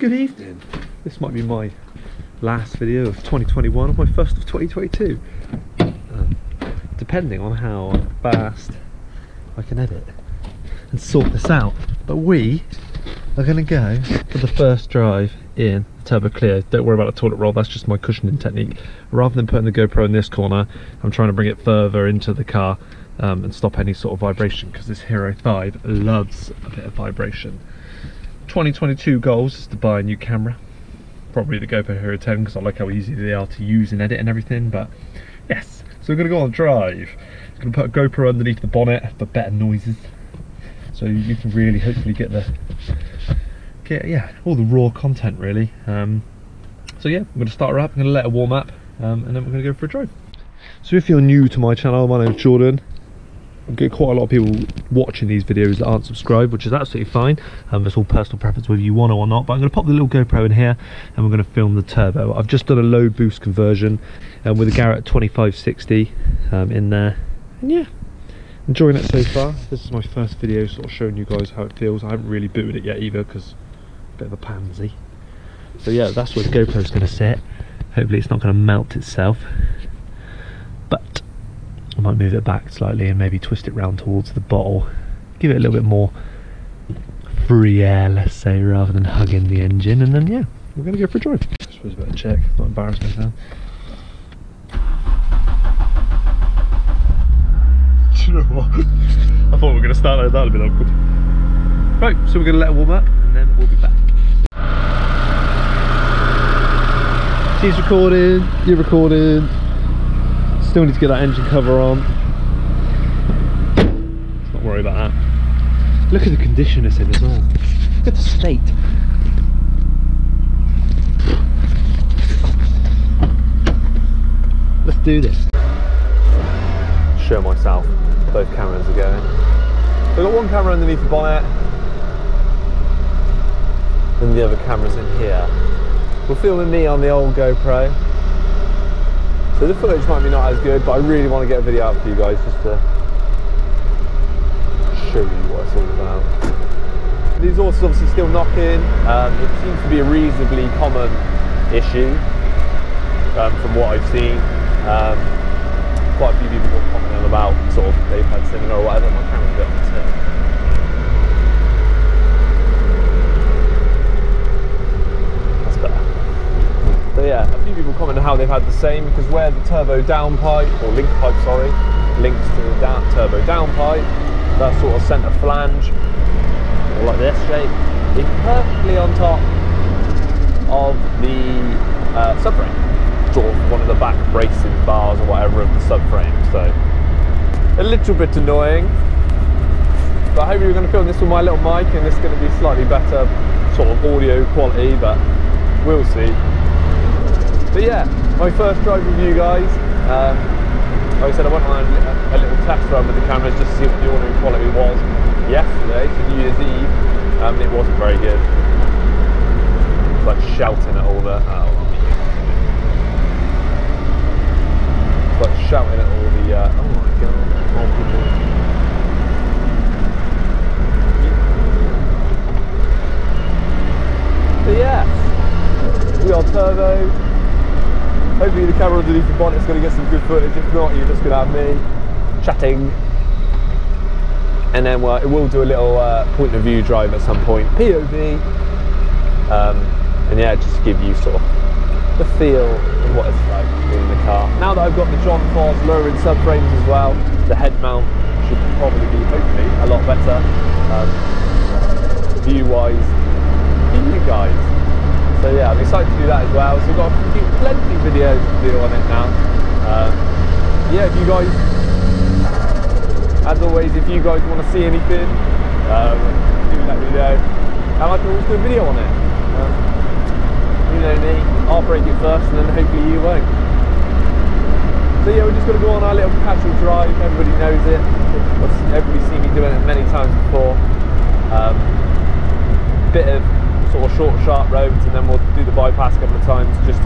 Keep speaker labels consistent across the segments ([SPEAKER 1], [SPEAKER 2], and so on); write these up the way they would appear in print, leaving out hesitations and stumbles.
[SPEAKER 1] Good evening. This might be my last video of 2021 or my first of 2022. Depending on how fast I can edit and sort this out. But we are going to go for the first drive in Turbo Clear. Don't worry about the toilet roll, that's just my cushioning technique. Rather than putting the GoPro in this corner, I'm trying to bring it further into the car and stop any sort of vibration, because this Hero 5 loves a bit of vibration. 2022 goals is to buy a new camera, probably the GoPro Hero 10, because I like how easy they are to use and edit and everything. But yes, so we're going to go on a drive. I'm going to put a GoPro underneath the bonnet for better noises, so you can really hopefully get all the raw content really. So yeah, I'm going to start her up, I'm going to let her warm up, and then we're going to go for a drive. So if you're new to my channel, my name's Jordan. I get quite a lot of people watching these videos that aren't subscribed, which is absolutely fine. It's all personal preference whether you want to or not, but I'm going to pop the little GoPro in here and we're going to film the turbo. I've just done a low boost conversion with a Garrett 2560 in there, and yeah, enjoying it so far. This is my first video sort of showing you guys how it feels. I haven't really booted it yet either, because a bit of a pansy. So yeah, that's where the GoPro's going to sit. Hopefully it's not going to melt itself, but I might move it back slightly and maybe twist it round towards the bottle, give it a little bit more free air, let's say, rather than hugging the engine. And then yeah, we're going to go for a drive. I suppose I better check, not embarrass myself. Do you know what? I thought we were going to start like that, would have been awkward. Right, so we're going to let it warm up and then we'll be back. She's recording, you're recording. Still need to get that engine cover on. Let's not worry about that. Look at the condition it's in as well. Look at the state. Let's do this. Show myself. Both cameras are going. So I've got one camera underneath the bonnet, and the other camera's in here. We're filming me on the old GoPro. So the footage might be not as good, but I really want to get a video out for you guys just to show you what it's all about. The exhaust is obviously still knocking. It seems to be a reasonably common issue from what I've seen. Quite a few people were commenting about sort of they've had similar or whatever. My camera's a bit on the tip. That's better. So yeah, a few people commented how they've had the same, because where the turbo downpipe, or link pipe, sorry, links to the turbo downpipe, that sort of centre flange, or like this shape, is perfectly on top of the subframe, sort of one of the back bracing bars or whatever of the subframe. So a little bit annoying, but hopefully we're going to film this with my little mic and it's going to be slightly better sort of audio quality, but we'll see. But yeah, my first drive with you guys. Like I said, I went on a little test run with the cameras just to see what the audio quality was yesterday, so New Year's Eve, and it wasn't very good. It's like shouting at all the... It's like shouting at all the... oh my god, more people. So yeah, we are turbo. Hopefully the camera underneath the bonnet is going to get some good footage. If not, you're just going to have me chatting. And then it will do a little point of view drive at some point, POV. And yeah, just give you sort of the feel of what it's like being in the car. Now that I've got the John Force lowering subframes as well, the head mount should probably be, hopefully, a lot better view-wise for you guys. So yeah, I'm excited to do that as well. So we've got plenty of videos to do on it now. Yeah, if you guys, as always, if you guys want to see anything, do let me know. And I can always do a video on it. You know me, I'll break it first and then hopefully you won't. So yeah, we're just going to go on our little casual drive. Everybody knows it. Everybody's seen me doing it many times before. Bit of sort of short, sharp roads, and then we'll do the bypass a couple of times. Just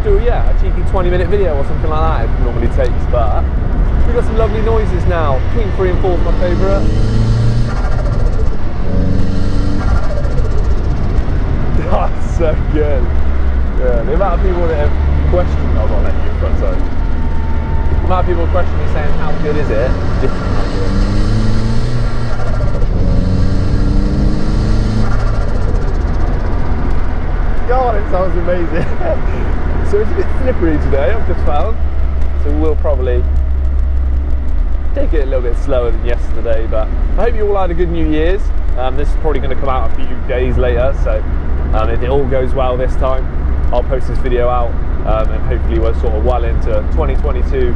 [SPEAKER 1] do a cheeky 20-minute video or something like that. It normally takes, but we've got some lovely noises now. King 3 and 4 is my favourite. amount of people that have questioned, I've got to let you in front, sorry. The amount of people question me saying, how good is it? God, it sounds amazing. So it's a bit slippery today, I've just found. So we'll probably take it a little bit slower than yesterday, but I hope you all had a good New Year's. This is probably going to come out a few days later, so if it all goes well this time, I'll post this video out, and hopefully we're sort of well into 2022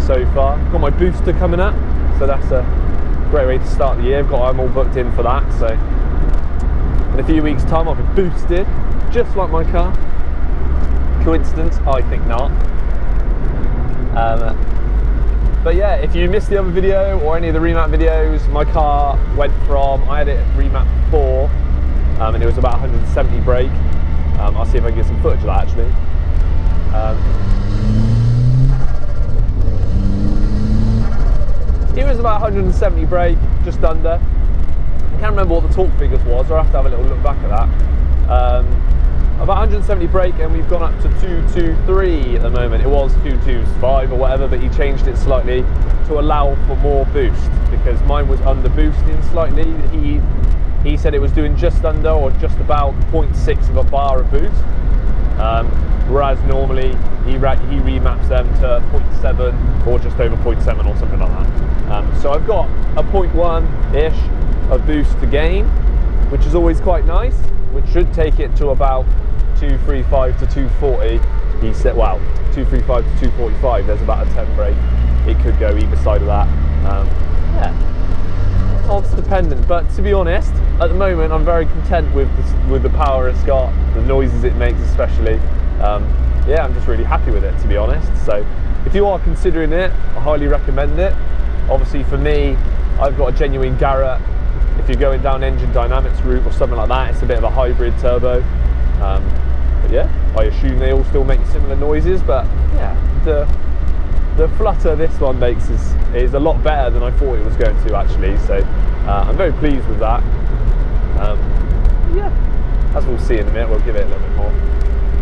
[SPEAKER 1] so far. Got my booster coming up, so that's a great way to start the year. I'm all booked in for that, so in a few weeks time I'll be boosted, just like my car. Coincidence? I think not. But yeah, if you missed the other video or any of the remap videos, my car went from, I had it remap 4, and it was about 170 brake. I'll see if I can get some footage of that actually. It was about 170 brake, just under. I can't remember what the torque figures was, I'll have to have a little look back at that. About 170 brake, and we've gone up to 223 at the moment. It was 225 or whatever, but he changed it slightly to allow for more boost because mine was under boosting slightly. He said it was doing just under or just about 0.6 of a bar of boost, whereas normally he remaps them to 0.7 or just over 0.7 or something like that. So I've got a 0.1-ish of boost to gain, which is always quite nice, which should take it to about 235 to 240. He said, well, 235 to 245, there's about a 10 brake. It could go either side of that. Yeah, odds dependent, but to be honest, at the moment I'm very content with the power it's got, the noises it makes especially. Yeah, I'm just really happy with it, to be honest. So if you are considering it, I highly recommend it. Obviously for me, I've got a genuine Garrett. If you're going down engine dynamics route or something like that, it's a bit of a hybrid turbo. But yeah, I assume they all still make similar noises, but yeah, the flutter this one makes is a lot better than I thought it was going to actually. So I'm very pleased with that. Yeah, as we'll see in a minute, we'll give it a little bit more.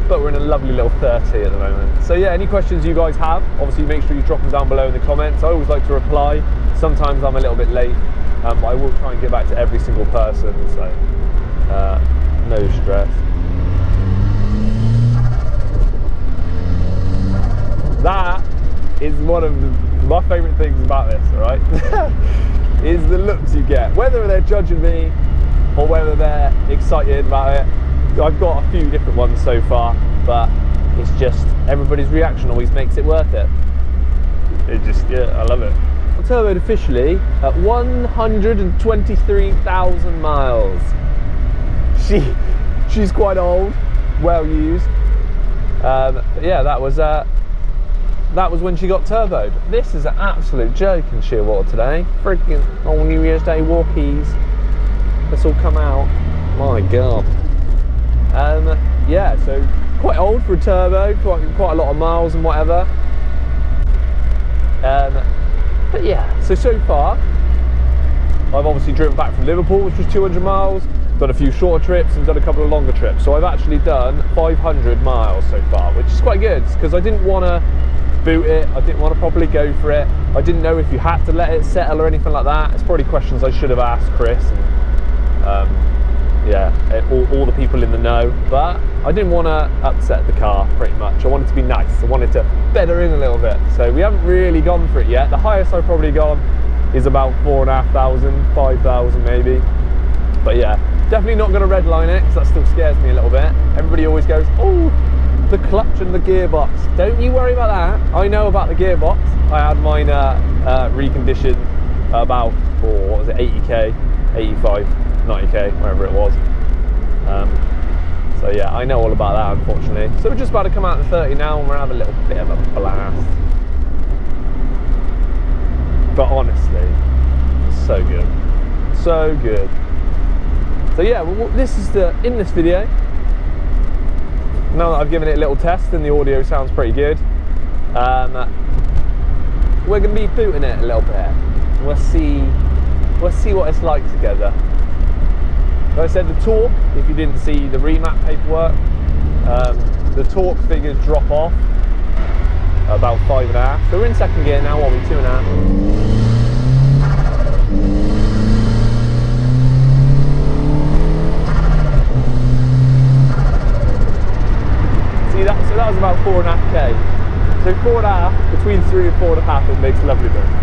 [SPEAKER 1] But we're in a lovely little 30 at the moment. So yeah, any questions you guys have, obviously make sure you drop them down below in the comments. I always like to reply. Sometimes I'm a little bit late. But I will try and get back to every single person, so no stress. That is one of my favourite things about this, right? Is the looks you get. Whether they're judging me or whether they're excited about it. I've got a few different ones so far, but it's just everybody's reaction always makes it worth it. It just, yeah, I love it. Turboed officially at 123,000 miles. She's quite old, well used. Yeah, that was when she got turboed. This is an absolute joke in Shearwater today. Freaking old New Year's Day walkies. This all come out. My God. Yeah, so quite old for a turbo. Quite a lot of miles and whatever. But yeah, so far, I've obviously driven back from Liverpool, which was 200 miles, done a few shorter trips and done a couple of longer trips. So I've actually done 500 miles so far, which is quite good, because I didn't want to boot it, I didn't want to properly go for it. I didn't know if you had to let it settle or anything like that. It's probably questions I should have asked Chris and yeah, all the people in the know, but I didn't want to upset the car pretty much. I wanted to be nice, I wanted to bed her in a little bit. So we haven't really gone for it yet. The highest I've probably gone is about 4,500, 5,000 maybe. But yeah, definitely not going to redline it, because that still scares me a little bit. Everybody always goes, oh, the clutch and the gearbox. Don't you worry about that. I know about the gearbox. I had mine reconditioned about, what was it, 80k, 85, 90k, wherever it was. So yeah, I know all about that, unfortunately. So we're just about to come out in 30 now, and we're having a little bit of a blast. But honestly, it's so good, so good. So yeah, well, this is in this video. Now that I've given it a little test and the audio sounds pretty good, we're going to be booting it a little bit. We'll see what it's like together. Like I said, the torque, if you didn't see the remap paperwork, The torque figures drop off about 5.5. So we're in second gear now, what are we, 2.5? See that? So that was about 4.5k. So 4.5, between 3 and 4.5, it makes lovely noise.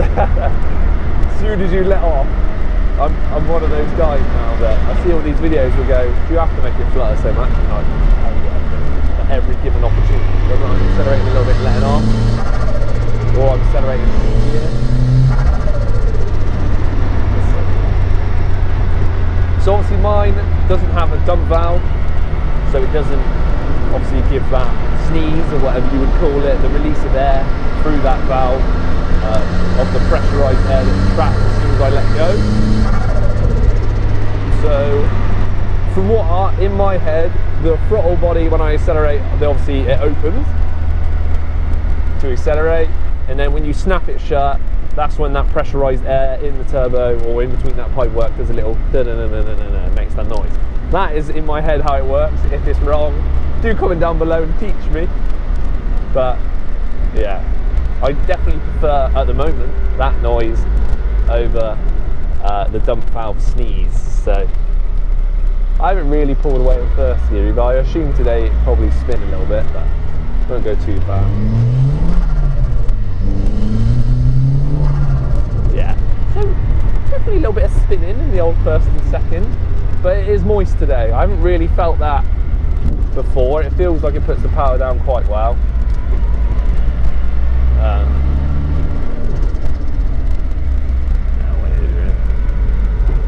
[SPEAKER 1] As soon as you let off, I'm one of those guys now that I see all these videos will go, do you have to make it flutter so much? And at every given opportunity, whether I'm accelerating a little bit and letting off, or I'm accelerating here. So obviously mine doesn't have a dump valve, so it doesn't obviously give that sneeze or whatever you would call it, the release of air through that valve of the pressurised air that's trapped as soon as I let go. So from what in my head, the throttle body when I accelerate, obviously it opens to accelerate, and then when you snap it shut, that's when that pressurised air in the turbo or in between that pipework does a little da-da-da-da-da-da, makes that noise. That is in my head how it works. If it's wrong, do comment down below and teach me. But yeah, I definitely prefer at the moment that noise over the dump valve sneeze. So I haven't really pulled away in first gear, but I assume today it probably spin a little bit, but won't go too far. Yeah, so definitely a little bit of spinning in the old first and second, but it is moist today. I haven't really felt that before. It feels like it puts the power down quite well.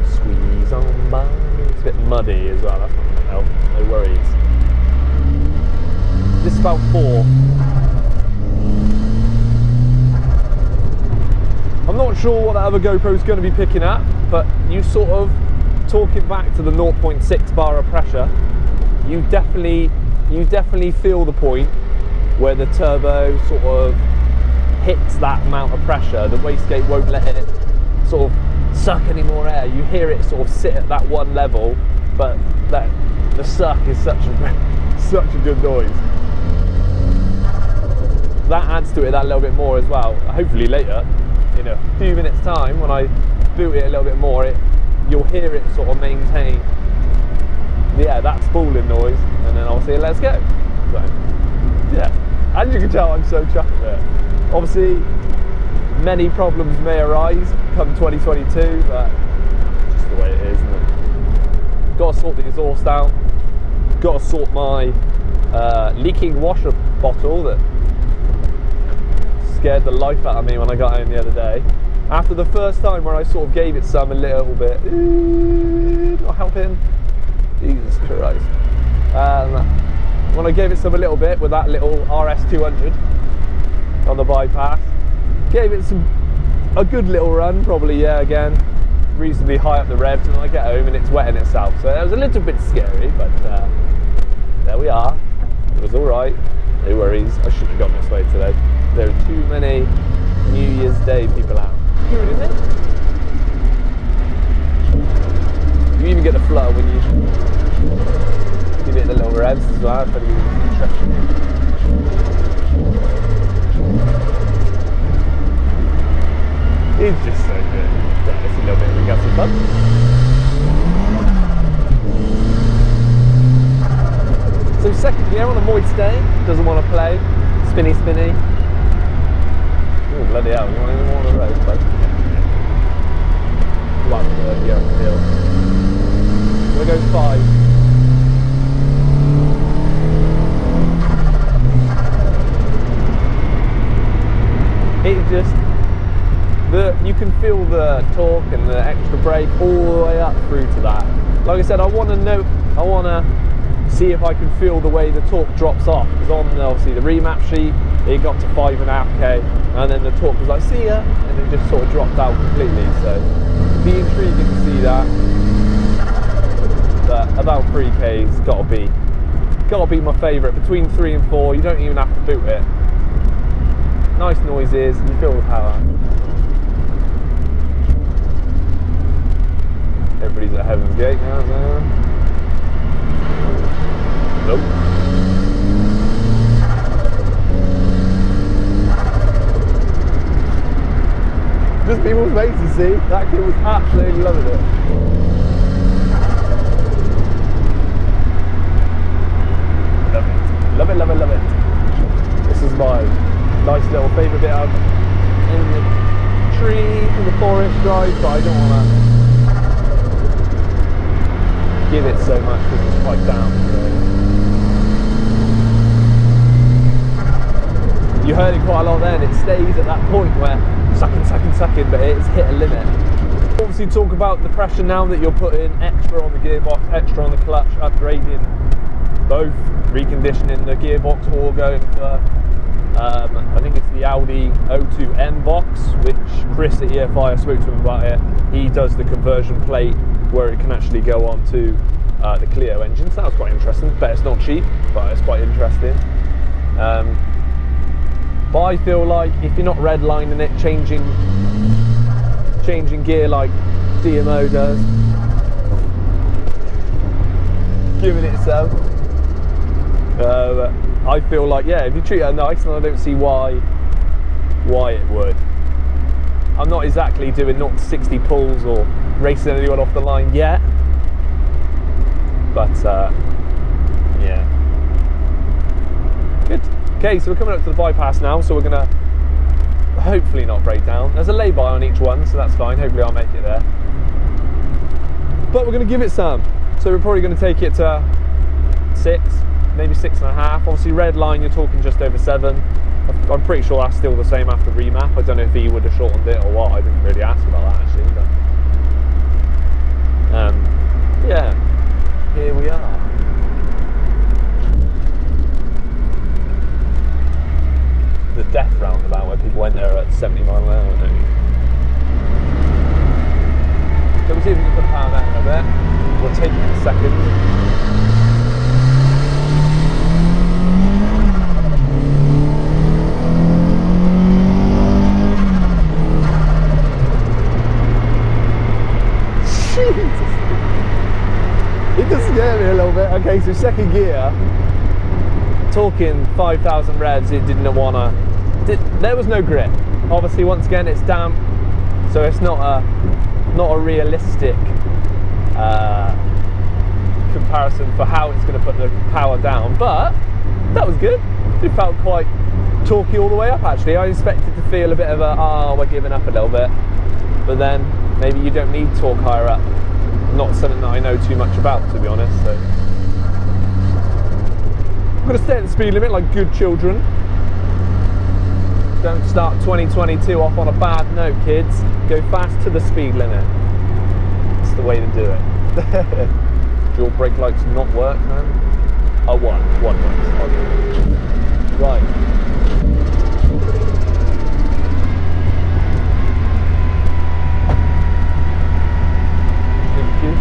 [SPEAKER 1] Squeeze on by. It's a bit muddy as well, that's not going to help, no worries. This is about 4. I'm not sure what that other GoPro is going to be picking up, but you sort of, talking back to the 0.6 bar of pressure, you definitely feel the point where the turbo sort of hits that amount of pressure. The wastegate won't let it sort of suck any more air. You hear it sort of sit at that one level, but the suck is such a good noise. That adds to it that little bit more as well. Hopefully later, in a few minutes time, when I boot it a little bit more, you'll hear it sort of maintain, yeah, that spooling noise, and then I'll say let's go. So yeah, as you can tell, I'm so chuffed with it. Obviously many problems may arise come 2022, but just the way it is, isn't it? Got to sort the exhaust out, got to sort my leaking washer bottle that scared the life out of me when I got home the other day. After the first time where I sort of gave it some a little bit, not helping, Jesus Christ. When I gave it some a little bit with that little RS200 on the bypass, gave it a good little run, probably, yeah, again, reasonably high up the revs, and I get home and it's wetting itself. So it was a little bit scary, but there we are. It was all right, no worries. I shouldn't have gone this way today. There are too many New Year's Day people out. Good, isn't it? You even get the flutter when you give it the little revs as well. It's pretty interesting. It's just so good. Yeah, it's a little bit of a gutsy fun. So second gear on a moist day, doesn't want to play, spinny. Oh bloody hell, you want anything more on the road, bud? Like third gear on the hill. We'll go 5. It just, you can feel the torque and the extra brake all the way up through to that. Like I said, I want to see if I can feel the way the torque drops off, because on obviously the remap sheet it got to 5.5k, and then the torque was like see ya, and it just sort of dropped out completely. So it'd be intriguing to see that. But about 3k's gotta be my favourite. Between 3 and 4, you don't even have to boot it. Nice noises, you feel the power. Everybody's at Heaven's Gate now. Nope.
[SPEAKER 2] see, that kid was absolutely loving it. Love it, love it, love it. This is my nice little favourite bit. I'm in the trees, in the forest drive, but I don't want to give it so much because it's quite down. You heard it quite a lot then. It stays at that point where sucking, but it's hit a limit. Obviously talk about the pressure now that you're putting extra on the gearbox, extra on the clutch, upgrading both, reconditioning the gearbox, or going for I think it's the Audi O2N box, which Chris at EFI, I spoke to him about it. He does the conversion plate where it can actually go on to the Clio engine, so that was quite interesting. But it's not cheap, but it's quite interesting. But I feel like if you're not redlining it, changing gear like DMO does, giving it some, I feel like, yeah, if you treat her nice, then I don't see why it would. I'm not exactly doing 0 to 60 pulls or racing anyone off the line yet, but yeah, good. Okay, so we're coming up to the bypass now, so we're gonna hopefully not break down. There's a lay-by on each one, so that's fine. Hopefully I'll make it there. But we're gonna give it some. So we're probably gonna take it to 6, maybe 6.5. Obviously red line, you're talking just over 7. I'm pretty sure that's still the same after remap. I don't know if he would have shortened it or what. I didn't really ask about that actually, but yeah, here we are. The death roundabout where people went there at 70 mile an hour, don't you? So we'll see if we can put a power down a bit. We'll take it in a second. Jesus! It does scare me a little bit. Okay, so second gear. Talking 5,000 revs, it didn't want to. There was no grip. Obviously, once again, it's damp, so it's not a realistic comparison for how it's going to put the power down. But that was good. It felt quite torquey all the way up. Actually, I expected to feel a bit of a we're giving up a little bit, but then maybe you don't need torque higher up. Not something that I know too much about, to be honest. So. I'm going to stay at the speed limit like good children. Don't start 2022 off on a bad note, kids. Go fast to the speed limit. It's the way to do it. Do your brake lights not work, man? Oh, one works. Okay. Right. Thank you.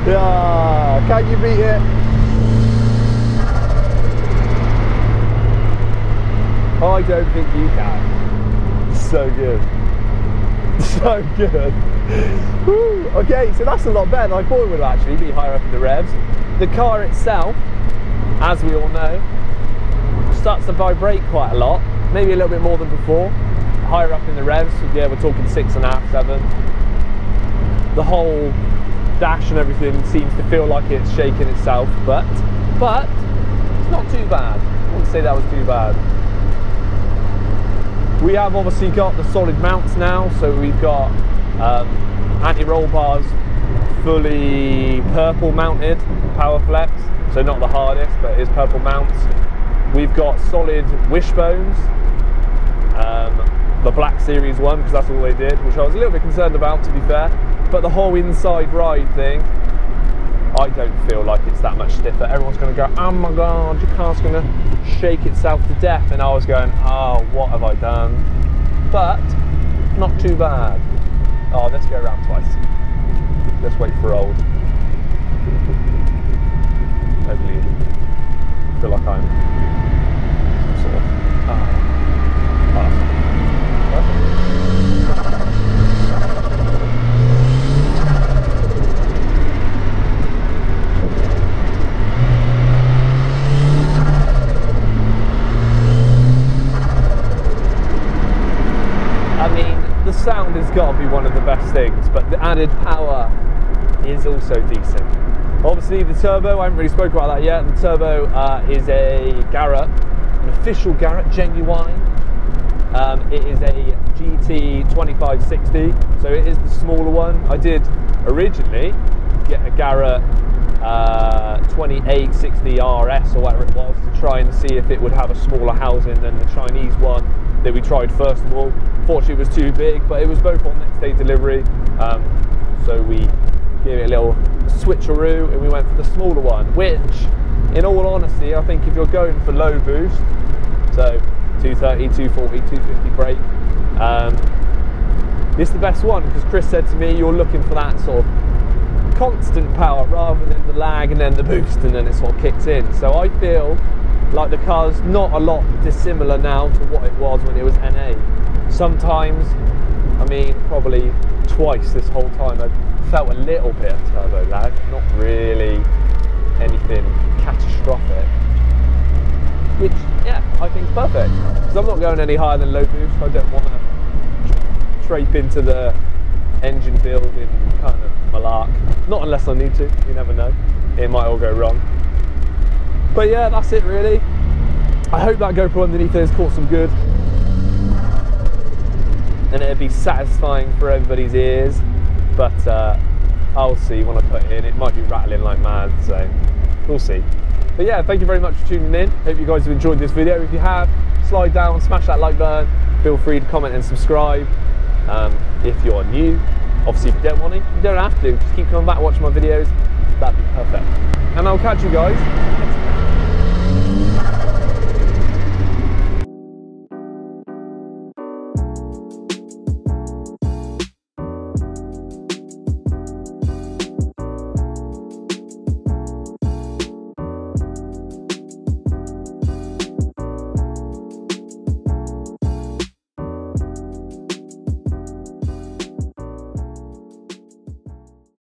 [SPEAKER 2] Yeah, can you beat it? I don't think you can. So good. So good. Woo. Okay, so that's a lot better than I thought it would actually be higher up in the revs. The car itself, as we all know, starts to vibrate quite a lot. Maybe a little bit more than before. Higher up in the revs, yeah, we're talking 6.5, 7. The whole dash and everything seems to feel like it's shaking itself, but it's not too bad. I wouldn't say that was too bad. We have obviously got the solid mounts now, so we've got anti-roll bars fully purple mounted, power flex, so not the hardest, but it is purple mounts. We've got solid wishbones, the Black Series one, because that's all they did, which I was a little bit concerned about, to be fair. But the whole inside ride thing, I don't feel like it's that much stiffer. Everyone's going to go, oh my god, your car's going to shake itself to death. And I was going, oh, what have I done? But not too bad. Oh, let's go around twice. Let's wait for old. Hopefully, I feel like I'm sort of. Perfect. but the added power is also decent. Obviously the turbo, I haven't really spoken about that yet. The turbo is a Garrett, an official Garrett, genuine. It is a GT 2560, so it is the smaller one. I did originally get a Garrett 2860 RS or whatever it was to try and see if it would have a smaller housing than the Chinese one that we tried first of all. Fortunately it was too big, but it was both on next day delivery, so we gave it a little switcheroo and we went for the smaller one, which in all honesty I think if you're going for low boost, so 230, 240, 250 brake, this is the best one, because Chris said to me you're looking for that sort of constant power rather than the lag and then the boost and then it sort of kicks in. So I feel like the car's not a lot dissimilar now to what it was when it was NA. Sometimes, I mean probably twice this whole time I've felt a little bit of turbo lag, not really anything catastrophic, which yeah I think is perfect, because I'm not going any higher than low boost. I don't want to scrape into the engine building kind of malark, not unless I need to, you never know, it might all go wrong. But yeah, that's it really. I hope that GoPro underneath there has caught some good and it'll be satisfying for everybody's ears, but I'll see when I put it in. It might be rattling like mad, so we'll see. But yeah, thank you very much for tuning in. Hope you guys have enjoyed this video. If you have, slide down, smash that like button, feel free to comment and subscribe. If you're new, obviously if you don't want to, you don't have to, just keep coming back watching my videos, that'd be perfect. And I'll catch you guys